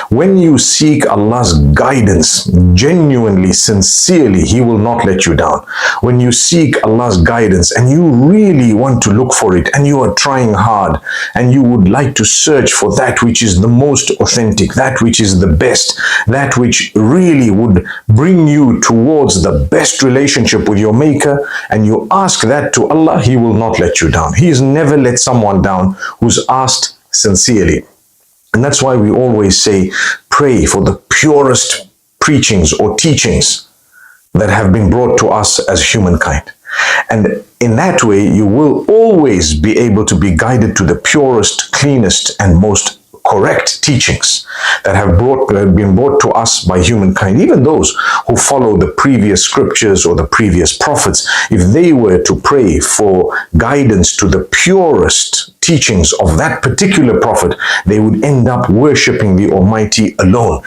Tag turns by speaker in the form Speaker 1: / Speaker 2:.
Speaker 1: When you seek Allah's guidance genuinely, sincerely, He will not let you down. When you seek Allah's guidance and you really want to look for it and you are trying hard and you would like to search for that which is the most authentic, that which is the best, that which really would bring you towards the best relationship with your Maker, and you ask that to Allah, He will not let you down. He has never let someone down who's asked sincerely. And that's why we always say, pray for the purest preachings or teachings that have been brought to us as humankind. And in that way, you will always be able to be guided to the purest, cleanest, and most correct teachings that have been brought to us by humankind. Even those who follow the previous scriptures or the previous prophets, if they were to pray for guidance to the purest teachings of that particular prophet, they would end up worshipping the Almighty alone.